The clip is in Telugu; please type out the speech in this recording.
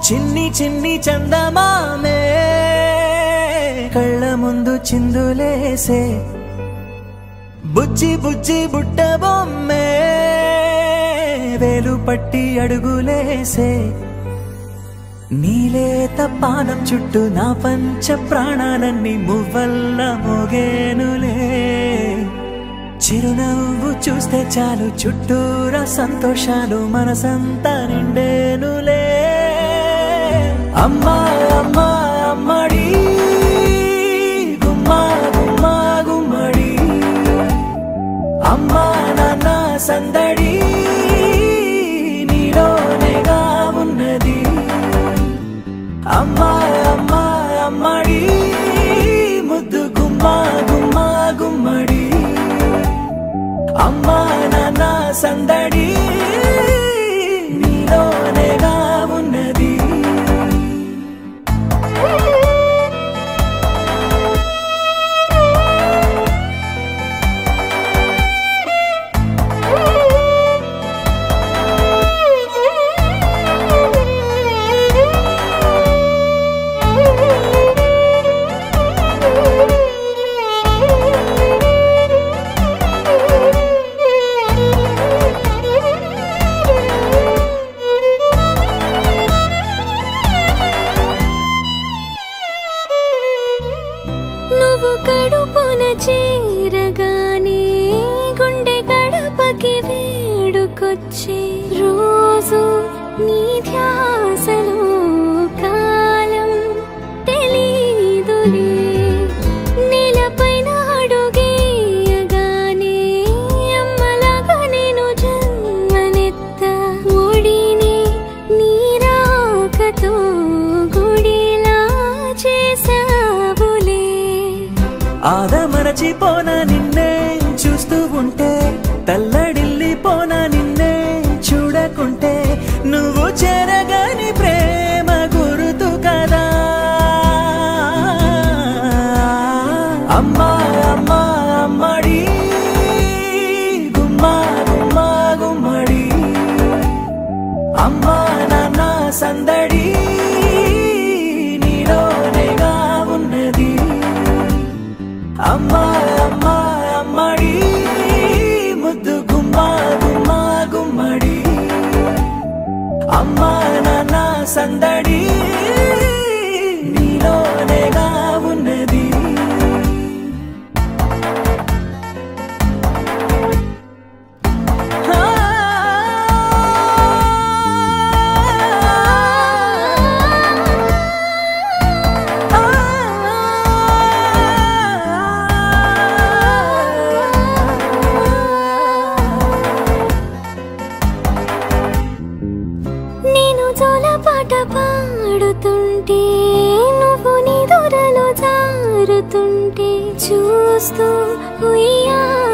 చిన్ని చిన్ని చందమామే కళ్ళ ముందు చిందులేసే బుజ్జి బుజ్జి బుట్ట బొమ్మే వేలు పట్టి అడుగులేసే నీలేత పానం చుట్టూ నా పంచ ప్రాణాలన్నీ మువ్వల్ల మోగేనులే చిరునవ్వు చూస్తే చాలు చుట్టూరా సంతోషాలు మనసంతా నిండేనులే అమ్మా అమ్మా అమ్మడి గుమ్మా గుమ్మా గుమ్మడి అమ్మా నాన్న సందడి నీలోనేగా ఉన్నది అమ్మా అమ్మా అమ్మడి ముద్దు గుమ్మా గుమ్మా గుమ్మడి అమ్మా నాన్న సందడి నీలోనేగా ఉన్నది నువ్వు కడుపున చేరగానే గుండె గడపకి వేడుకొచ్చే రోజు నీ ధ్యాసలో కాలం తెలీదులే నేలపైన అడుగేయగానే అమ్మలాగా నేను జన్మనెత్త ఒడిని నీ రాకతో గుడిలా చేసావులే ఆదమరచిపోనా నిన్నే చూస్తూ ఉంటే తల్లడిల్లిపోనా నిన్నే చూడకుంటే నువ్వు చెరగని ప్రేమ గురుతు కదా అమ్మా అమ్మా అమ్మడి గుమ్మా గుమ్మా గుమ్మడి అమ్మా నాన్న సందడి నీలోనేగా ఉన్నది అమ్మా అమ్మా అమ్మడి ముద్దు గుమ్మా గుమ్మా గుమ్మడి అమ్మా నాన్న సందడి నీలోనేగా ఉన్నది నేను జోలపాట పాడుతుంటే నువ్వు నీ దూరలో జారుతుంటే చూస్తూ ఉయ్యాలే